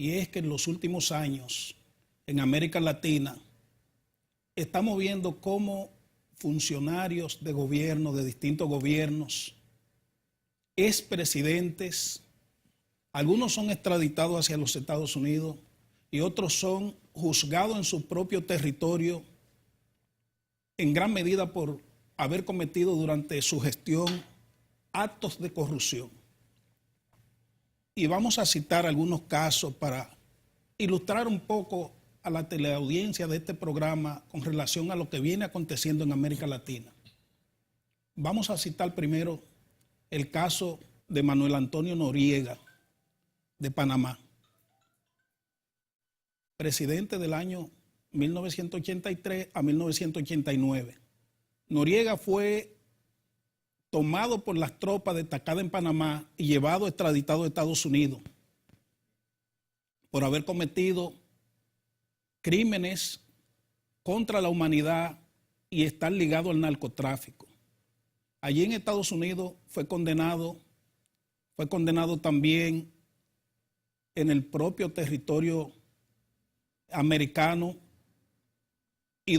y es que en los últimos años en América Latina estamos viendo cómo funcionarios de gobierno, de distintos gobiernos, expresidentes, algunos son extraditados hacia los Estados Unidos y otros son juzgados en su propio territorio, en gran medida por haber cometido durante su gestión actos de corrupción. Y vamos a citar algunos casos para ilustrar un poco a la teleaudiencia de este programa con relación a lo que viene aconteciendo en América Latina. Vamos a citar primero el caso de Manuel Antonio Noriega, de Panamá, presidente del año 1983 a 1989. Noriega fue tomado por las tropas destacadas en Panamá y llevado extraditado a Estados Unidos por haber cometido crímenes contra la humanidad y estar ligado al narcotráfico. Allí en Estados Unidos fue condenado también en el propio territorio americano y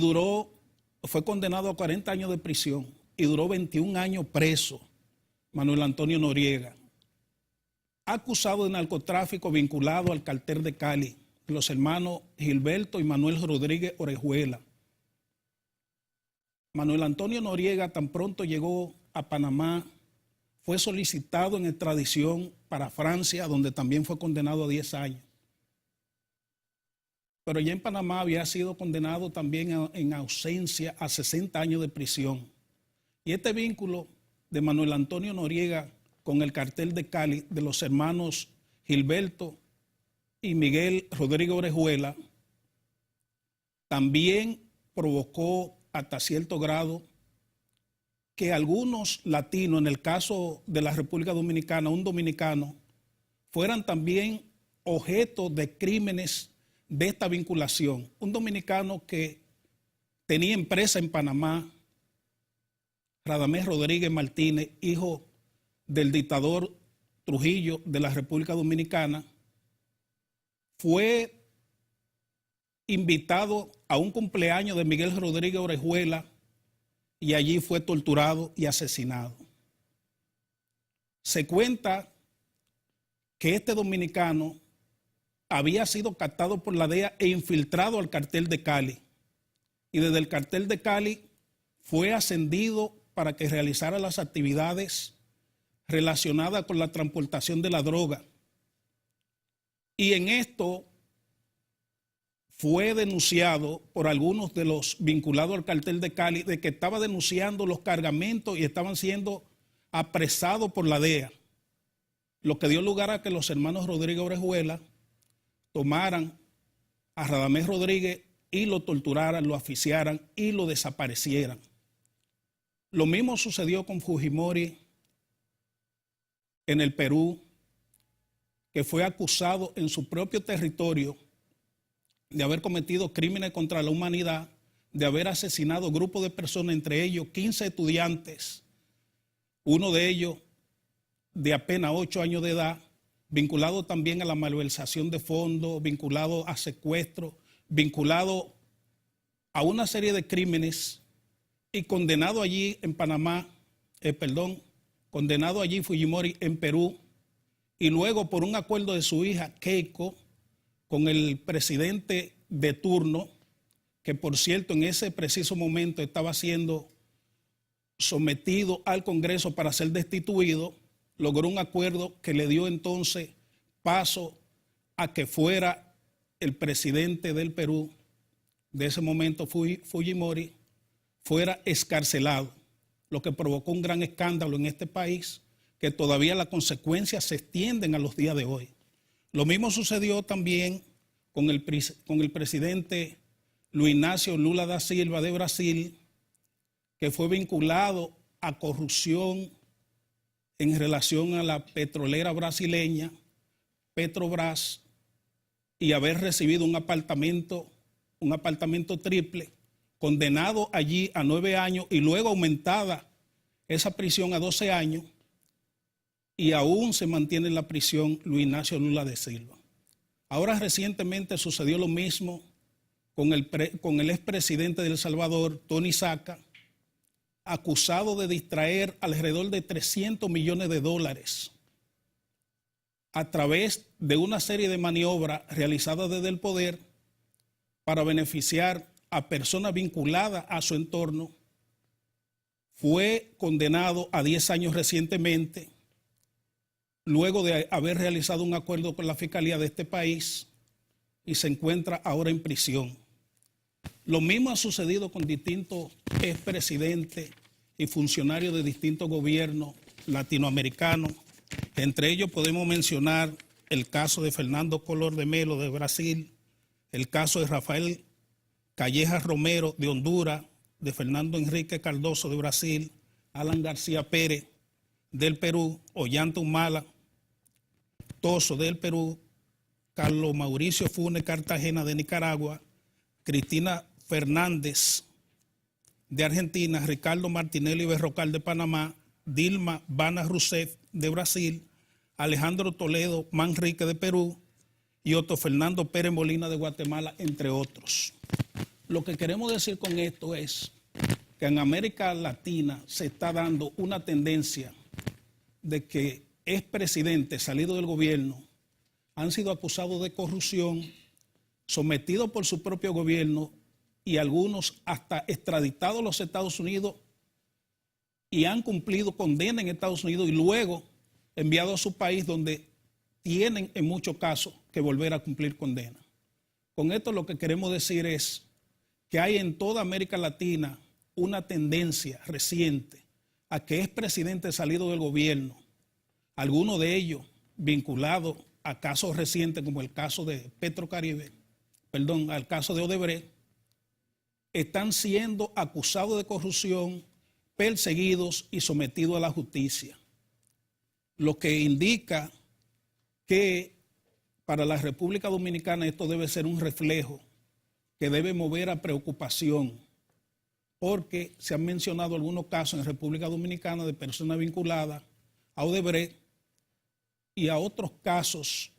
fue condenado a 40 años de prisión y duró 21 años preso, Manuel Antonio Noriega, acusado de narcotráfico vinculado al cartel de Cali, los hermanos Gilberto y Manuel Rodríguez Orejuela. Manuel Antonio Noriega tan pronto llegó a Panamá, fue solicitado en extradición para Francia, donde también fue condenado a 10 años. Pero ya en Panamá había sido condenado también en ausencia a 60 años de prisión. Y este vínculo de Manuel Antonio Noriega con el cartel de Cali de los hermanos Gilberto y Miguel Rodríguez Orejuela también provocó hasta cierto grado que algunos latinos, en el caso de la República Dominicana, un dominicano, fueran también objeto de crímenes de esta vinculación. Un dominicano que tenía empresa en Panamá, Radamés Rodríguez Martínez, hijo del dictador Trujillo de la República Dominicana, fue invitado a un cumpleaños de Miguel Rodríguez Orejuela y allí fue torturado y asesinado. Se cuenta que este dominicano había sido captado por la DEA e infiltrado al cartel de Cali. Y desde el cartel de Cali fue ascendido para que realizara las actividades relacionadas con la transportación de la droga. Y en esto fue denunciado por algunos de los vinculados al cartel de Cali de que estaba denunciando los cargamentos y estaban siendo apresados por la DEA. Lo que dio lugar a que los hermanos Rodríguez Orejuela tomaran a Radamés Rodríguez y lo torturaran, lo asfixiaran y lo desaparecieran. Lo mismo sucedió con Fujimori en el Perú, que fue acusado en su propio territorio de haber cometido crímenes contra la humanidad, de haber asesinado grupos de personas, entre ellos 15 estudiantes, uno de ellos de apenas 8 años de edad, vinculado también a la malversación de fondos, vinculado a secuestro, vinculado a una serie de crímenes y condenado allí en Panamá, condenado allí Fujimori en Perú, y luego por un acuerdo de su hija Keiko con el presidente de turno, que por cierto en ese preciso momento estaba siendo sometido al Congreso para ser destituido, logró un acuerdo que le dio entonces paso a que fuera el presidente del Perú, de ese momento Fujimori, fuera excarcelado, lo que provocó un gran escándalo en este país, que todavía las consecuencias se extienden a los días de hoy. Lo mismo sucedió también con el presidente Luis Inácio Lula da Silva de Brasil, que fue vinculado a corrupción en relación a la petrolera brasileña, Petrobras, y haber recibido un apartamento triple, condenado allí a 9 años y luego aumentada esa prisión a 12 años, y aún se mantiene en la prisión Luis Inácio Lula da Silva. Ahora recientemente sucedió lo mismo con el expresidente de El Salvador, Tony Saca, acusado de distraer alrededor de $300 millones a través de una serie de maniobras realizadas desde el poder para beneficiar a personas vinculadas a su entorno. Fue condenado a 10 años recientemente, luego de haber realizado un acuerdo con la Fiscalía de este país, y se encuentra ahora en prisión. Lo mismo ha sucedido con distintos expresidentes y funcionarios de distintos gobiernos latinoamericanos. Entre ellos podemos mencionar el caso de Fernando Collor de Mello de Brasil, el caso de Rafael Calleja Romero de Honduras, de Fernando Enrique Cardoso de Brasil, Alan García Pérez del Perú, Ollanta Humala Toso del Perú, Carlos Mauricio Funes Cartagena de Nicaragua, Cristina Fernández de Argentina, Ricardo Martinelli Berrocal de Panamá, Dilma Bana Rousseff de Brasil, Alejandro Toledo Manrique de Perú y Otto Fernando Pérez Molina de Guatemala, entre otros. Lo que queremos decir con esto es que en América Latina se está dando una tendencia de que expresidentes salidos del gobierno han sido acusados de corrupción, sometidos por su propio gobierno y algunos hasta extraditados a los Estados Unidos y han cumplido condena en Estados Unidos y luego enviados a su país donde tienen en muchos casos que volver a cumplir condena. Con esto lo que queremos decir es que hay en toda América Latina una tendencia reciente a que expresidentes salidos del gobierno, algunos de ellos vinculados a casos recientes como el caso de al caso de Odebrecht, están siendo acusados de corrupción, perseguidos y sometidos a la justicia. Lo que indica que para la República Dominicana esto debe ser un reflejo que debe mover a preocupación, porque se han mencionado algunos casos en República Dominicana de personas vinculadas a Odebrecht y a otros casos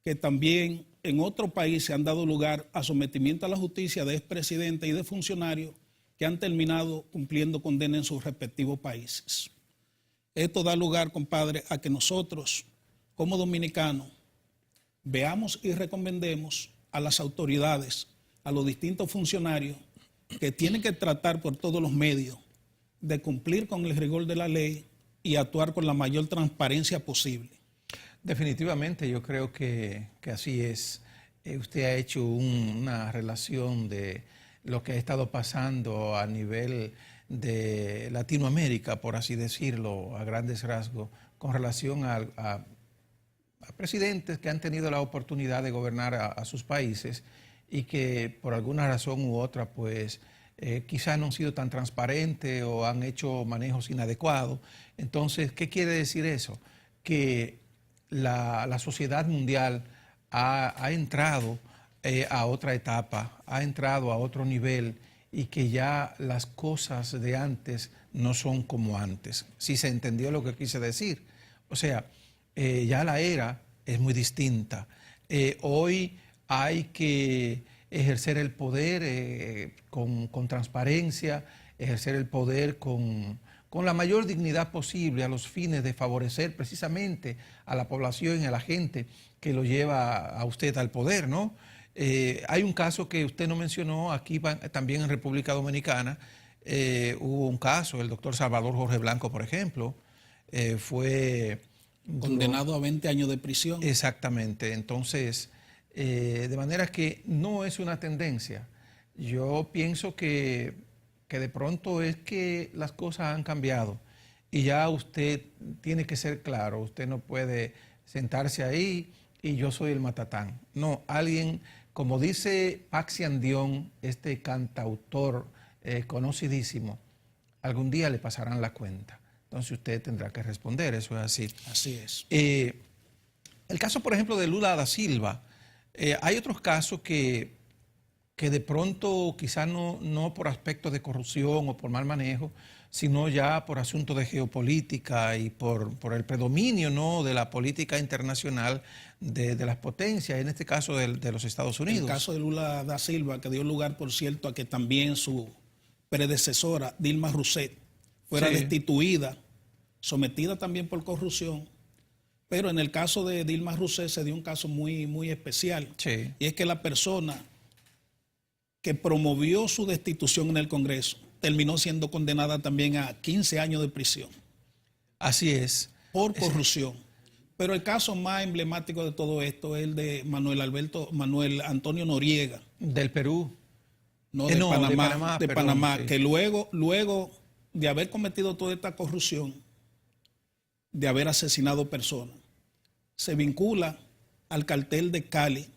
que también en otros países han dado lugar a sometimiento a la justicia de expresidentes y de funcionarios que han terminado cumpliendo condena en sus respectivos países. Esto da lugar, compadre, a que nosotros, como dominicanos, veamos y recomendemos a las autoridades, a los distintos funcionarios, que tienen que tratar por todos los medios de cumplir con el rigor de la ley y actuar con la mayor transparencia posible. Definitivamente, yo creo que así es. Usted ha hecho una relación de lo que ha estado pasando a nivel de Latinoamérica, por así decirlo, a grandes rasgos, con relación a presidentes que han tenido la oportunidad de gobernar a sus países y que por alguna razón u otra, pues quizás no han sido tan transparentes o han hecho manejos inadecuados. Entonces, ¿qué quiere decir eso? Que la sociedad mundial ha entrado a otra etapa, ha entrado a otro nivel y que ya las cosas de antes no son como antes. Si se entendió lo que quise decir. O sea, ya la era es muy distinta. Hoy hay que ejercer el poder con transparencia, ejercer el poder con la mayor dignidad posible a los fines de favorecer precisamente a la población y a la gente que lo lleva a usted al poder, ¿no? Hay un caso que usted no mencionó aquí también en República Dominicana. Hubo un caso, el doctor Salvador Jorge Blanco, por ejemplo, fue condenado a 20 años de prisión. Exactamente. Entonces, de manera que no es una tendencia. Yo pienso que de pronto es que las cosas han cambiado y ya usted tiene que ser claro. Usted no puede sentarse ahí y yo soy el matatán. No, alguien, como dice Paxi Andión, este cantautor conocidísimo, algún día le pasarán la cuenta. Entonces usted tendrá que responder, eso es así. Así es. El caso, por ejemplo, de Lula da Silva, hay otros casos que de pronto quizás no por aspectos de corrupción o por mal manejo, sino ya por asuntos de geopolítica y por el predominio, ¿no?, de la política internacional de las potencias, en este caso de los Estados Unidos. El caso de Lula da Silva, que dio lugar, por cierto, a que también su predecesora, Dilma Rousseff, fuera destituida, sometida también por corrupción. Pero en el caso de Dilma Rousseff se dio un caso muy, muy especial. Sí. Y es que la persona que promovió su destitución en el Congreso terminó siendo condenada también a 15 años de prisión. Así es. Por corrupción. Pero el caso más emblemático de todo esto es el de Manuel Antonio Noriega. Del Perú. No, de Panamá, sí. Que luego de haber cometido toda esta corrupción, de haber asesinado personas, se vincula al cartel de Cali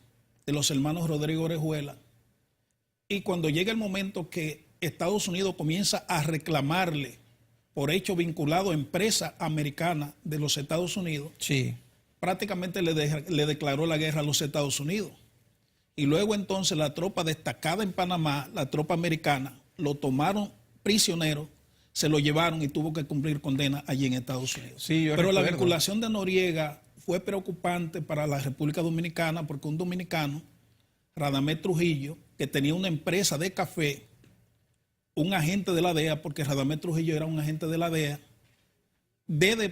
de los hermanos Rodrigo Orejuela, y cuando llega el momento que Estados Unidos comienza a reclamarle por hecho vinculado a empresa americana de los Estados Unidos, sí, prácticamente le declaró la guerra a los Estados Unidos. Y luego entonces la tropa destacada en Panamá, la tropa americana, lo tomaron prisionero, se lo llevaron y tuvo que cumplir condena allí en Estados Unidos. Sí, pero la vinculación de Noriega fue preocupante para la República Dominicana porque un dominicano, Radamés Trujillo, que tenía una empresa de café, un agente de la DEA, porque Radamés Trujillo era un agente de la DEA,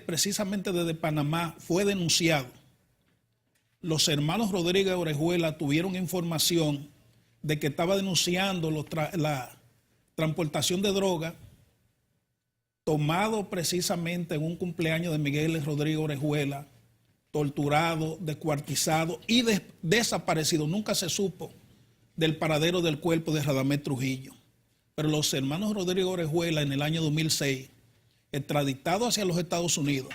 precisamente desde Panamá fue denunciado. Los hermanos Rodríguez Orejuela tuvieron información de que estaba denunciando la transportación de droga, tomado precisamente en un cumpleaños de Miguel Rodríguez Orejuela, torturado, descuartizado y desaparecido. Nunca se supo del paradero del cuerpo de Radamés Trujillo. Pero los hermanos Rodríguez Orejuela en el año 2006, extraditados hacia los Estados Unidos,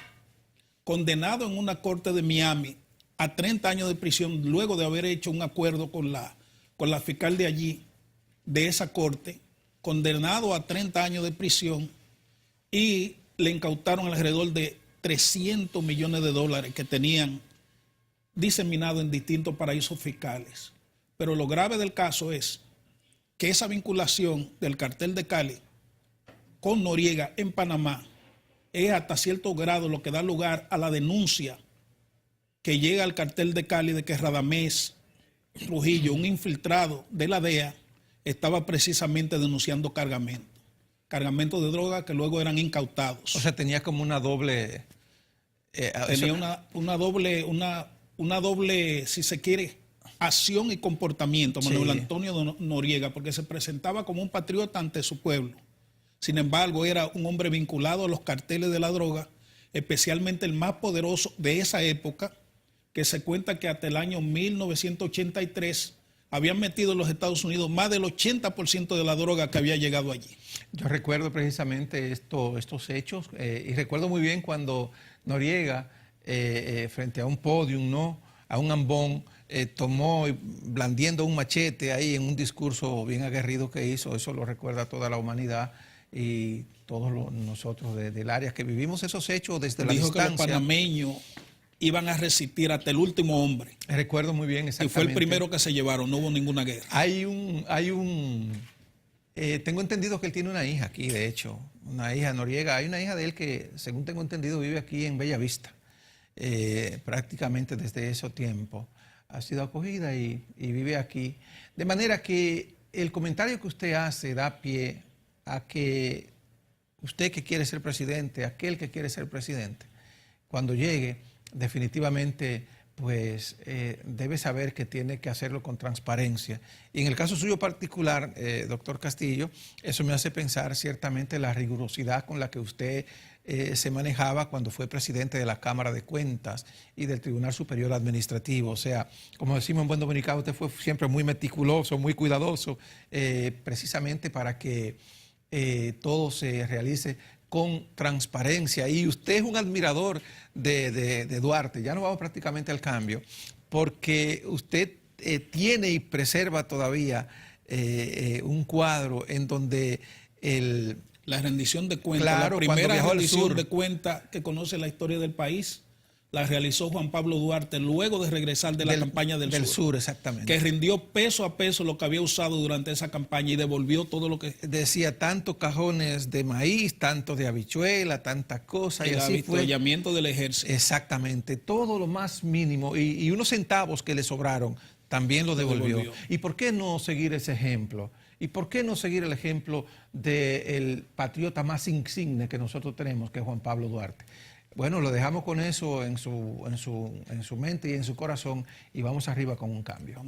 condenado en una corte de Miami a 30 años de prisión luego de haber hecho un acuerdo con la fiscal de allí, de esa corte, condenado a 30 años de prisión, y le incautaron alrededor de 300 millones de dólares que tenían diseminados en distintos paraísos fiscales. Pero lo grave del caso es que esa vinculación del cartel de Cali con Noriega en Panamá es hasta cierto grado lo que da lugar a la denuncia que llega al cartel de Cali de que Radamés Trujillo, un infiltrado de la DEA, estaba precisamente denunciando cargamentos de droga que luego eran incautados. O sea, tenía como una doble... tenía una doble, si se quiere, acción y comportamiento, Manuel Antonio Noriega, porque se presentaba como un patriota ante su pueblo. Sin embargo, era un hombre vinculado a los carteles de la droga, especialmente el más poderoso de esa época, que se cuenta que hasta el año 1983 habían metido en los Estados Unidos más del 80% de la droga que había llegado allí. Yo recuerdo precisamente estos hechos y recuerdo muy bien cuando Noriega, frente a un podium, ¿no?, a un ambón, tomó, blandiendo un machete ahí en un discurso bien aguerrido que hizo. Eso lo recuerda toda la humanidad y todos nosotros del área que vivimos esos hechos desde la distancia. Dijo que los panameños iban a resistir hasta el último hombre. Recuerdo muy bien, exactamente. Y fue el primero que se llevaron, no hubo ninguna guerra. Tengo entendido que él tiene una hija aquí, de hecho, una hija, Noriega. Hay una hija de él que, según tengo entendido, vive aquí en Bella Vista, prácticamente desde ese tiempo. Ha sido acogida y vive aquí. De manera que el comentario que usted hace da pie a que usted que quiere ser presidente, aquel que quiere ser presidente, cuando llegue, definitivamente pues debe saber que tiene que hacerlo con transparencia. Y en el caso suyo particular, doctor Castillo, eso me hace pensar ciertamente la rigurosidad con la que usted se manejaba cuando fue presidente de la Cámara de Cuentas y del Tribunal Superior Administrativo. O sea, como decimos en buen dominicano, usted fue siempre muy meticuloso, muy cuidadoso, precisamente para que todo se realice con transparencia. Y usted es un admirador de Duarte. Ya no vamos prácticamente al cambio, porque usted tiene y preserva todavía un cuadro en donde la rendición de cuentas, claro, la primera rendición de cuentas que conoce la historia del país, la realizó Juan Pablo Duarte luego de regresar de la campaña del sur, exactamente. que rindió peso a peso lo que había usado durante esa campaña y devolvió todo lo que... Decía tantos cajones de maíz, tantos de habichuela, tantas cosas. El y así fue. avituallamiento del ejército. Exactamente, todo lo más mínimo. Y unos centavos que le sobraron también lo devolvió. ¿Y por qué no seguir ese ejemplo? ¿Y por qué no seguir el ejemplo del patriota más insigne que nosotros tenemos, que es Juan Pablo Duarte? Bueno, lo dejamos con eso en su mente y en su corazón y vamos arriba con un cambio.